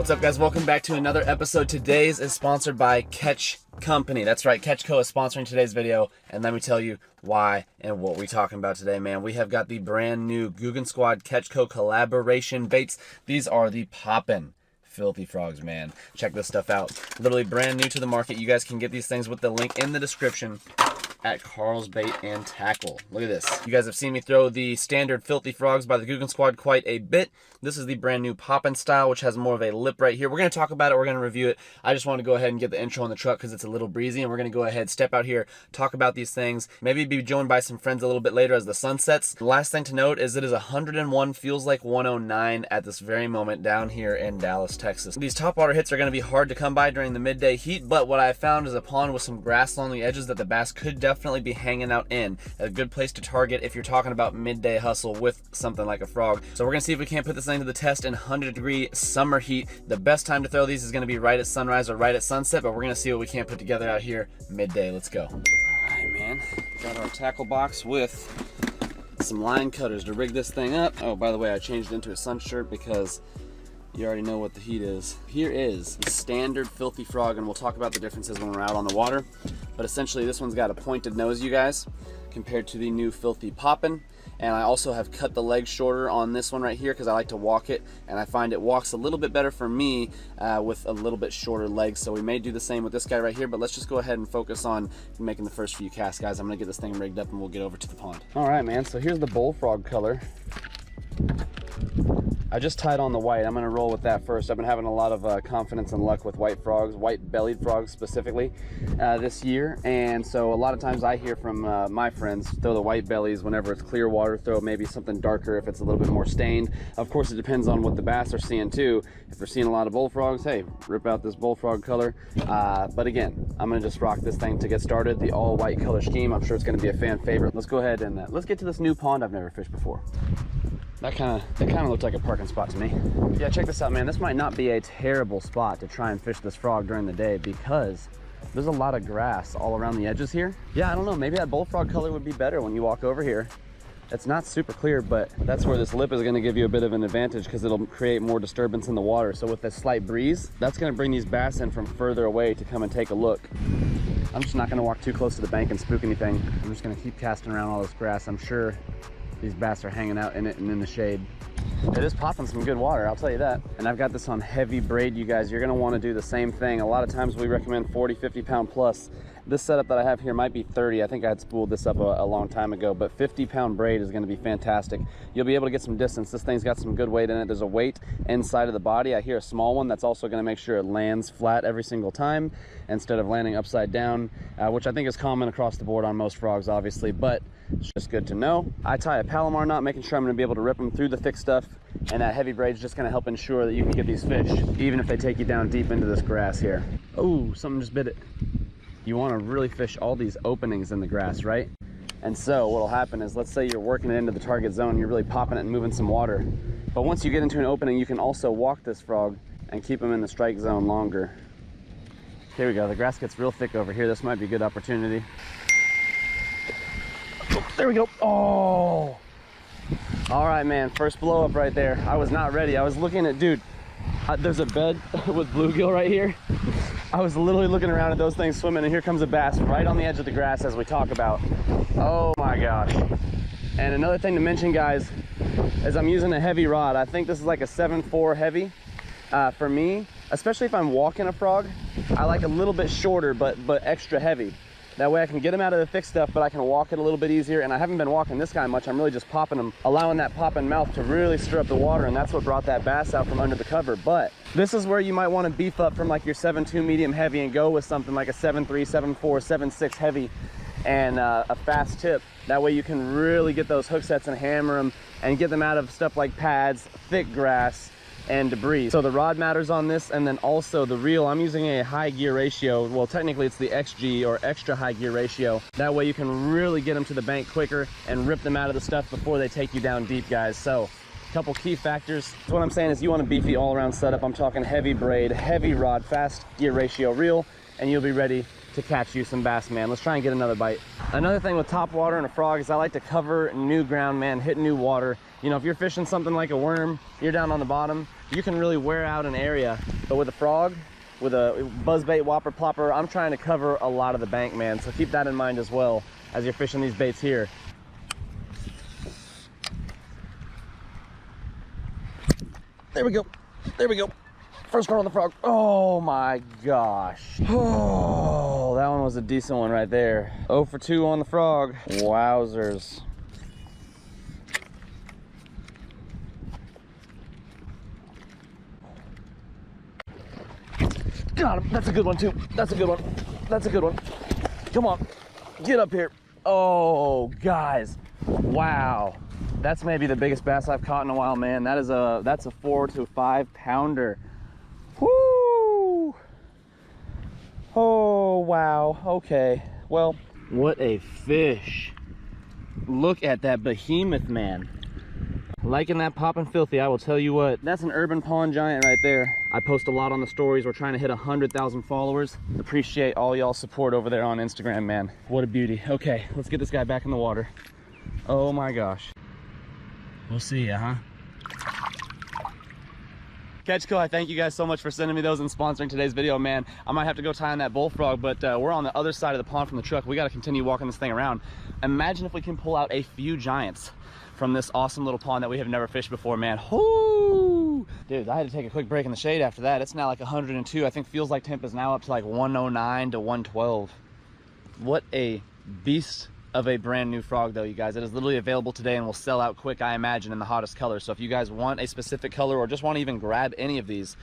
What's up, guys? Welcome back to another episode. Today's is sponsored by Catch Company. That's right, Catch Co is sponsoring today's video, and let me tell you why and what we're talking about today, man. We have got the brand new GOOGAN Squad Catch Co collaboration baits. These are the POPPIN filthy frogs, man. Check this stuff out. Literally brand new to the market. You guys can get these things with the link in the description at Carl's Bait and Tackle. Look at this. You guys have seen me throw the standard filthy frogs by the GOOGAN Squad quite a bit. This is the brand new POPPIN style, which has more of a lip right here. We're going to talk about it. We're going to review it. I just want to go ahead and get the intro on the truck because it's a little breezy, and we're going to go ahead, step out here, talk about these things, maybe be joined by some friends a little bit later as the sun sets. The last thing to note is it is 101, feels like 109 at this very moment down here in Dallas, Texas. These topwater hits are going to be hard to come by during the midday heat, but what I found is a pond with some grass along the edges that the bass could definitely be hanging out in. A good place to target if you're talking about midday hustle with something like a frog. So we're going to see if we can't put this thing to the test in 100-degree summer heat. The best time to throw these is going to be right at sunrise or right at sunset, but we're going to see what we can't put together out here midday. Let's go. All right, man. Got our tackle box with some line cutters to rig this thing up. Oh, by the way, I changed into a sun shirt because you already know what the heat is. Here is the standard filthy frog, and we'll talk about the differences when we're out on the water. But essentially, this one's got a pointed nose, you guys, compared to the new filthy POPPIN. And I also have cut the legs shorter on this one right here because I like to walk it, and I find it walks a little bit better for me with a little bit shorter legs. So we may do the same with this guy right here, but let's just go ahead and focus on making the first few casts, guys. I'm gonna get this thing rigged up and we'll get over to the pond. All right, man, so here's the bullfrog color. I just tied on the white. I'm gonna roll with that first. I've been having a lot of confidence and luck with white frogs, white-bellied frogs specifically this year. And so a lot of times I hear from my friends, throw the white bellies whenever it's clear water, throw maybe something darker if it's a little bit more stained. Of course, it depends on what the bass are seeing too. If they're seeing a lot of bullfrogs, hey, rip out this bullfrog color. But again, I'm gonna just rock this thing to get started. The all white color scheme, I'm sure it's gonna be a fan favorite. Let's go ahead and let's get to this new pond I've never fished before. That kind of looked like a parking spot to me. Yeah, check this out, man. This might not be a terrible spot to try and fish this frog during the day because there's a lot of grass all around the edges here. Yeah, I don't know, maybe that bullfrog color would be better when you walk over here. It's not super clear, but that's where this lip is gonna give you a bit of an advantage because it'll create more disturbance in the water. So with this slight breeze, that's gonna bring these bass in from further away to come and take a look. I'm just not gonna walk too close to the bank and spook anything. I'm just gonna keep casting around all this grass. I'm sure these bass are hanging out in it and in the shade. It is popping some good water, I'll tell you that. And I've got this on heavy braid, you guys. You're gonna wanna do the same thing. A lot of times we recommend 40, 50 pound plus. This setup that I have here might be 30. I think I had spooled this up a long time ago, but 50-pound braid is gonna be fantastic. You'll be able to get some distance. This thing's got some good weight in it. There's a weight inside of the body. I hear a small one that's also gonna make sure it lands flat every single time instead of landing upside down, which I think is common across the board on most frogs, obviously, but it's just good to know. I tie a Palomar knot, making sure I'm gonna be able to rip them through the thick stuff, and that heavy braid is just gonna help ensure that you can get these fish, even if they take you down deep into this grass here. Oh, something just bit it. You wanna really fish all these openings in the grass, right? And so what'll happen is, let's say you're working it into the target zone, you're really popping it and moving some water. But once you get into an opening, you can also walk this frog and keep him in the strike zone longer. Here we go, the grass gets real thick over here. This might be a good opportunity. Oh, there we go. Oh! All right, man, first blow up right there. I was not ready. I was looking at, dude, there's a bed with bluegill right here. I was literally looking around at those things swimming, and here comes a bass right on the edge of the grass as we talk about. Oh my gosh. And another thing to mention, guys, is I'm using a heavy rod. I think this is like a 7.4 heavy. For me, especially if I'm walking a frog, I like a little bit shorter but extra heavy. That way I can get him out of the thick stuff, but I can walk it a little bit easier. And I haven't been walking this guy much. I'm really just popping him, allowing that popping mouth to really stir up the water, and that's what brought that bass out from under the cover. But this is where you might want to beef up from like your 7.2 medium heavy and go with something like a 7.3, 7.4, 7.6 heavy and a fast tip. That way you can really get those hook sets and hammer them and get them out of stuff like pads, thick grass, and debris. So the rod matters on this, and then also the reel. I'm using a high gear ratio. Well, technically it's the XG, or extra high gear ratio. That way you can really get them to the bank quicker and rip them out of the stuff before they take you down deep, guys. So a couple key factors. So what I'm saying is you want a beefy all around setup. I'm talking heavy braid, heavy rod, fast gear ratio reel, and you'll be ready to catch you some bass, man. Let's try and get another bite. Another thing with top water and a frog is I like to cover new ground, man, hit new water. You know, if you're fishing something like a worm, you're down on the bottom, you can really wear out an area. But with a frog, with a buzzbait, whopper, plopper, I'm trying to cover a lot of the bank, man. So keep that in mind as well as you're fishing these baits here. There we go. There we go. First card on the frog. Oh my gosh. Oh, that one was a decent one right there. 0 for 2 on the frog. Wowzers. Got him. That's a good one too. That's a good one. That's a good one. Come on. Get up here. Oh, guys. Wow. That's maybe the biggest bass I've caught in a while, man. That's a 4 to 5 pounder. Woo! Oh, wow. Okay. Well, what a fish. Look at that behemoth, man. Liking that poppin' filthy, I will tell you what. That's an urban pond giant right there. I post a lot on the stories. We're trying to hit 100,000 followers. Appreciate all y'all's support over there on Instagram, man. What a beauty. Okay, let's get this guy back in the water. Oh my gosh. We'll see ya, huh? Catchco, I thank you guys so much for sending me those and sponsoring today's video, man. I might have to go tie on that bullfrog, but we're on the other side of the pond from the truck. We got to continue walking this thing around. Imagine if we can pull out a few giants from this awesome little pond that we have never fished before, man. Whoo! Dude, I had to take a quick break in the shade after that. It's now like 102. I think feels like temp is now up to like 109 to 112. What a beast of a brand new frog though, you guys. It is literally available today and will sell out quick, I imagine, in the hottest color. So if you guys want a specific color or just want to even grab any of these,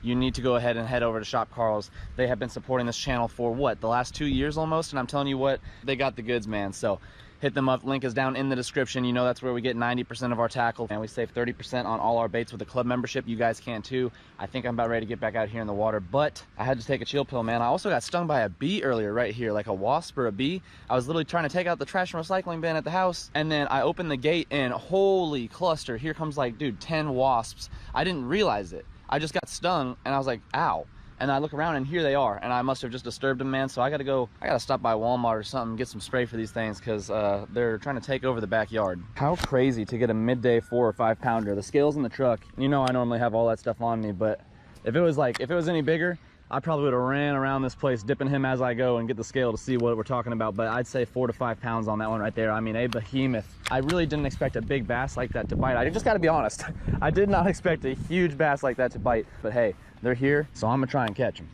you need to go ahead and head over to Shop Carl's. They have been supporting this channel for what, the last 2 years almost, and I'm telling you what, they got the goods, man. So hit them up. Link is down in the description. You know that's where we get 90% of our tackle, and we save 30% on all our baits with the club membership. You guys can too. I think I'm about ready to get back out here in the water, but I had to take a chill pill, man. I also got stung by a bee earlier right here, like a wasp or a bee. I was literally trying to take out the trash and recycling bin at the house, and then I opened the gate and holy cluster, here comes like, dude, 10 wasps. I didn't realize it. I just got stung and I was like, ow. And I look around and here they are, and I must have just disturbed them, man. So I gotta stop by Walmart or something, get some spray for these things, because they're trying to take over the backyard. How crazy to get a midday 4 or 5 pounder. The scale's in the truck. You know I normally have all that stuff on me, but if it was any bigger, I probably would have ran around this place dipping him as I go and get the scale to see what we're talking about. But I'd say 4 to 5 pounds on that one right there. I mean, a behemoth. I really didn't expect a big bass like that to bite. I just gotta be honest. I did not expect a huge bass like that to bite, but hey, they're here, so I'm gonna try and catch them.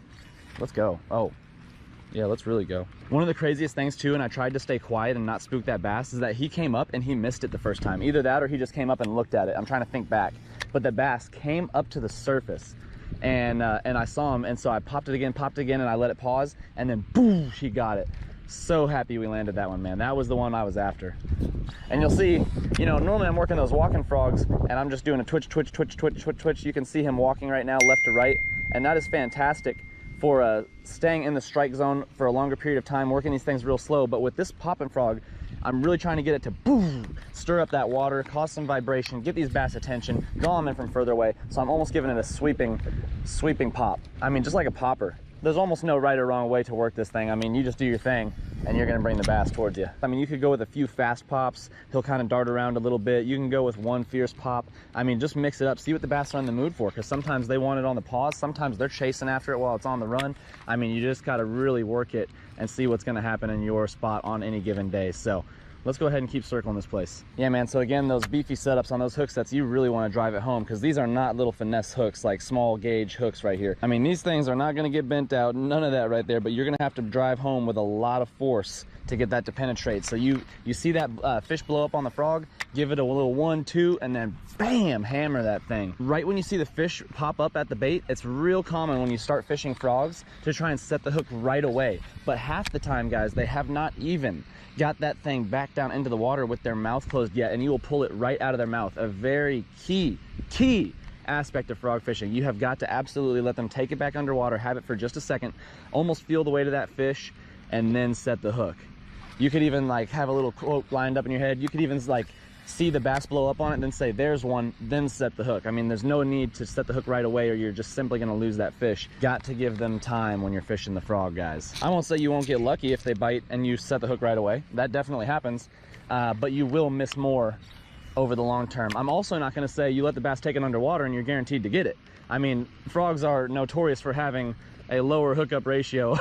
Let's go. Oh, yeah, let's really go. One of the craziest things too, and I tried to stay quiet and not spook that bass, is that he came up and he missed it the first time. Either that or he just came up and looked at it. I'm trying to think back. But the bass came up to the surface, and I saw him, and so I popped it again, and I let it pause, and then boom, he got it. So happy we landed that one, man. That was the one I was after. And you'll see, you know, normally I'm working those walking frogs and I'm just doing a twitch, twitch, twitch, twitch, twitch, twitch. You can see him walking right now, left to right, and that is fantastic for staying in the strike zone for a longer period of time, working these things real slow. But with this poppin' frog, I'm really trying to get it to boom, stir up that water, cause some vibration, get these bass attention, draw them in from further away. So I'm almost giving it a sweeping pop. I mean, just like a popper. There's almost no right or wrong way to work this thing. I mean, you just do your thing and you're gonna bring the bass towards you. I mean, you could go with a few fast pops. He'll kind of dart around a little bit. You can go with one fierce pop. I mean, just mix it up. See what the bass are in the mood for, because sometimes they want it on the pause. Sometimes they're chasing after it while it's on the run. I mean, you just gotta really work it and see what's gonna happen in your spot on any given day. So let's go ahead and keep circling this place. Yeah, man, so again, those beefy setups on those hook sets, you really want to drive it home, because these are not little finesse hooks, like small gauge hooks right here. I mean, these things are not going to get bent out, none of that right there, but you're going to have to drive home with a lot of force to get that to penetrate. So you see that fish blow up on the frog, give it a little 1, 2, and then bam, hammer that thing. Right when you see the fish pop up at the bait, it's real common when you start fishing frogs to try and set the hook right away. But half the time, guys, they have not even got that thing back down into the water with their mouth closed yet, and you will pull it right out of their mouth. A very key aspect of frog fishing. You have got to absolutely let them take it back underwater, have it for just a second, almost feel the weight of that fish, and then set the hook. You could even like have a little quote lined up in your head. You could even like see the bass blow up on it and then say, there's one, then set the hook. I mean, there's no need to set the hook right away or you're just simply gonna lose that fish. Got to give them time when you're fishing the frog, guys. I won't say you won't get lucky if they bite and you set the hook right away. That definitely happens, but you will miss more over the long term. I'm also not going to say you let the bass take it underwater and you're guaranteed to get it. I mean, frogs are notorious for having a lower hookup ratio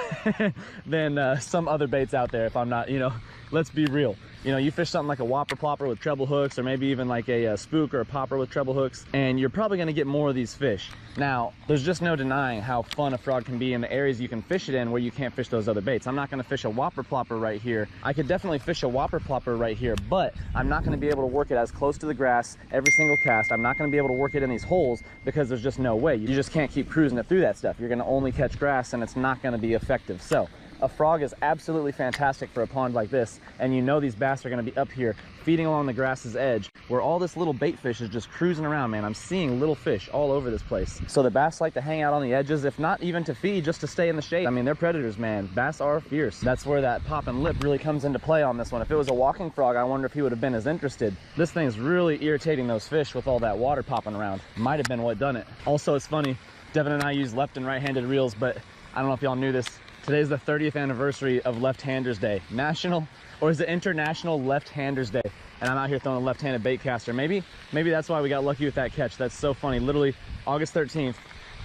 than some other baits out there, if I'm not, you know, let's be real. You know, you fish something like a whopper plopper with treble hooks, or maybe even like a spook or a popper with treble hooks, and you're probably going to get more of these fish. Now, there's just no denying how fun a frog can be in the areas you can fish it in where you can't fish those other baits. I'm not going to fish a whopper plopper right here. I could definitely fish a whopper plopper right here, but I'm not going to be able to work it as close to the grass every single cast. I'm not going to be able to work it in these holes because there's just no way. You just can't keep cruising it through that stuff. You're going to only catch grass, and it's not going to be effective. So a frog is absolutely fantastic for a pond like this, and you know these bass are going to be up here feeding along the grass's edge where all this little bait fish is just cruising around, man. I'm seeing little fish all over this place. So the bass like to hang out on the edges, if not even to feed, just to stay in the shade. I mean, they're predators, man. Bass are fierce. That's where that poppin' lip really comes into play on this one. If it was a walking frog, I wonder if he would have been as interested. This thing's really irritating those fish with all that water popping around. Might have been what done it. Also, it's funny, Devin and I use left and right-handed reels, but I don't know if y'all knew this. Today's the 30th anniversary of Left-Handers Day. National, or is it International Left-Handers Day? And I'm out here throwing a left-handed bait caster. Maybe that's why we got lucky with that catch. That's so funny. Literally, August 13th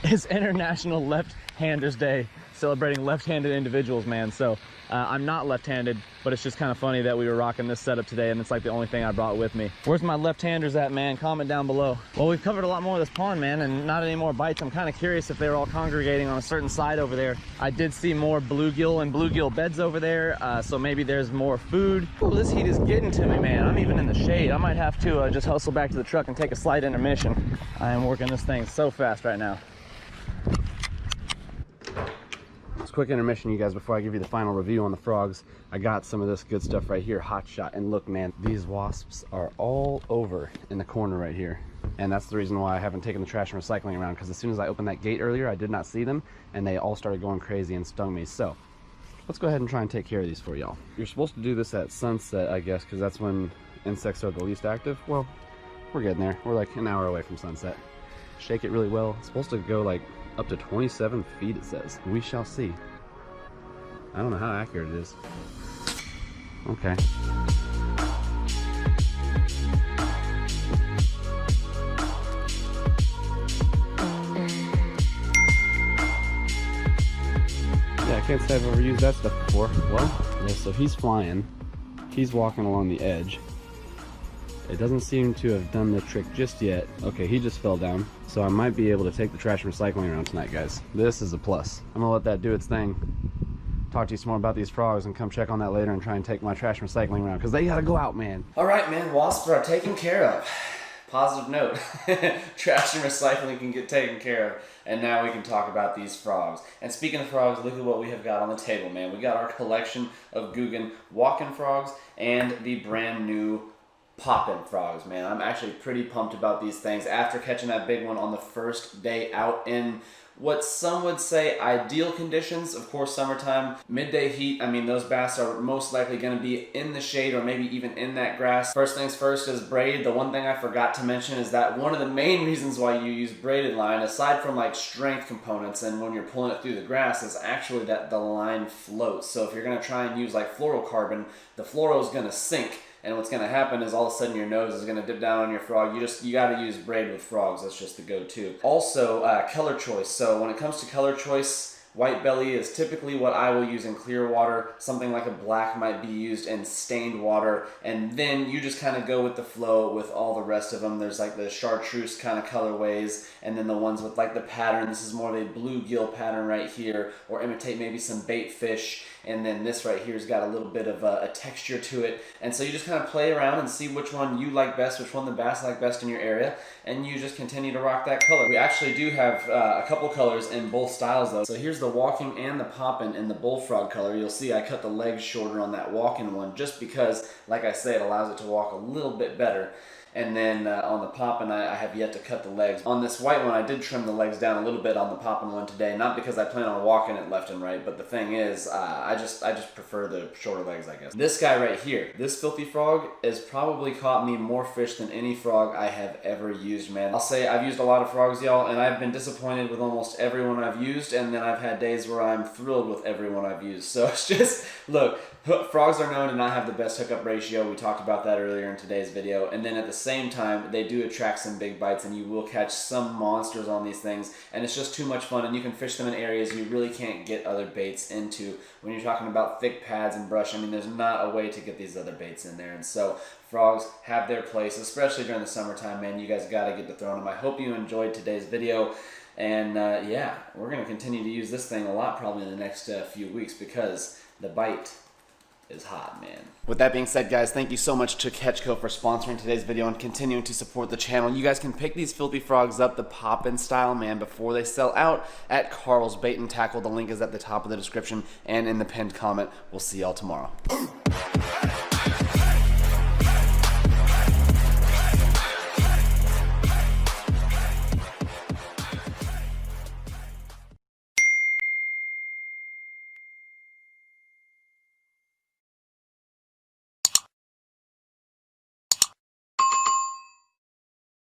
is International Left-Handers Day, celebrating left-handed individuals, man. So I'm not left-handed, but it's just kind of funny that we were rocking this setup today, and it's like the only thing I brought with me. Where's my left-handers at, man? Comment down below. Well, we've covered a lot more of this pond, man, and not any more bites. I'm kind of curious if they're all congregating on a certain side over there. I did see more bluegill and bluegill beds over there, so maybe there's more food. Oh, this heat is getting to me, man. I'm even in the shade. I might have to just hustle back to the truck and take a slight intermission. I am working this thing so fast right now. Quick intermission, you guys, before I give you the final review on the frogs. I got some of this good stuff right here, hot shot, and look, man, these wasps are all over in the corner right here, and that's the reason why I haven't taken the trash and recycling around, because as soon as I opened that gate earlier, I did not see them, and they all started going crazy and stung me. So let's go ahead and try and take care of these for y'all. You're supposed to do this at sunset, I guess, because that's when insects are the least active. Well, we're getting there. We're like an hour away from sunset. Shake it really well. It's supposed to go like up to 27 feet, it says. We shall see. I don't know how accurate it is. Okay. Yeah, I can't say I've ever used that stuff before. Well, yeah, so he's flying. He's walking along the edge. It doesn't seem to have done the trick just yet. Okay, he just fell down. So I might be able to take the trash and recycling around tonight, guys. This is a plus. I'm gonna let that do its thing. Talk to you some more about these frogs and come check on that later and try and take my trash and recycling around, because they gotta go out, man. All right, man, wasps are taken care of. Positive note. Trash and recycling can get taken care of. And now we can talk about these frogs. And speaking of frogs, look at what we have got on the table, man. We got our collection of GOOGAN walking frogs and the brand new poppin' frogs, man. I'm actually pretty pumped about these things after catching that big one on the first day out in what some would say ideal conditions. Of course, summertime, midday heat. I mean, those bass are most likely going to be in the shade or maybe even in that grass. First things first is braid. The one thing I forgot to mention is that one of the main reasons why you use braided line, aside from like strength components and when you're pulling it through the grass, is actually that the line floats. So if you're going to try and use like fluorocarbon, the fluoro is going to sink. And what's going to happen is all of a sudden your nose is going to dip down on your frog. You got to use braid with frogs. That's just the go-to. Also, color choice. So when it comes to color choice, white belly is typically what I will use in clear water. Something like a black might be used in stained water. And then you just kind of go with the flow with all the rest of them. There's like the chartreuse kind of colorways, and then the ones with like the pattern. This is more of a bluegill pattern right here, or imitate maybe some bait fish. And then this right here has got a little bit of a texture to it. And so you just kind of play around and see which one you like best, which one the bass like best in your area, and you just continue to rock that color. We actually do have a couple colors in both styles though. So here's the walking and the poppin' in the bullfrog color. You'll see I cut the legs shorter on that walking one just because, like I say, it allows it to walk a little bit better. And then on the poppin', I have yet to cut the legs. On this white one, I did trim the legs down a little bit on the poppin' one today, not because I plan on walking it left and right, but the thing is, I just prefer the shorter legs, I guess. This guy right here, this filthy frog, has probably caught me more fish than any frog I have ever used, man. I'll say I've used a lot of frogs, y'all, and I've been disappointed with almost everyone I've used, and then I've had days where I'm thrilled with everyone I've used. So it's just, look, frogs are known to not have the best hookup ratio. We talked about that earlier in today's video, and then at the same time, they do attract some big bites, and you will catch some monsters on these things, and it's just too much fun, and you can fish them in areas you really can't get other baits into. When you're talking about thick pads and brush, I mean, there's not a way to get these other baits in there, and so frogs have their place, especially during the summertime, man. You guys got to get to throwing them. I hope you enjoyed today's video. And yeah, we're going to continue to use this thing a lot probably in the next few weeks because the bite is hot, man. With that being said, guys, thank you so much to Catchco for sponsoring today's video and continuing to support the channel. You guys can pick these filthy frogs up the POPPIN style, man, before they sell out at Carl's Bait and Tackle. The link is at the top of the description and in the pinned comment. We'll see y'all tomorrow.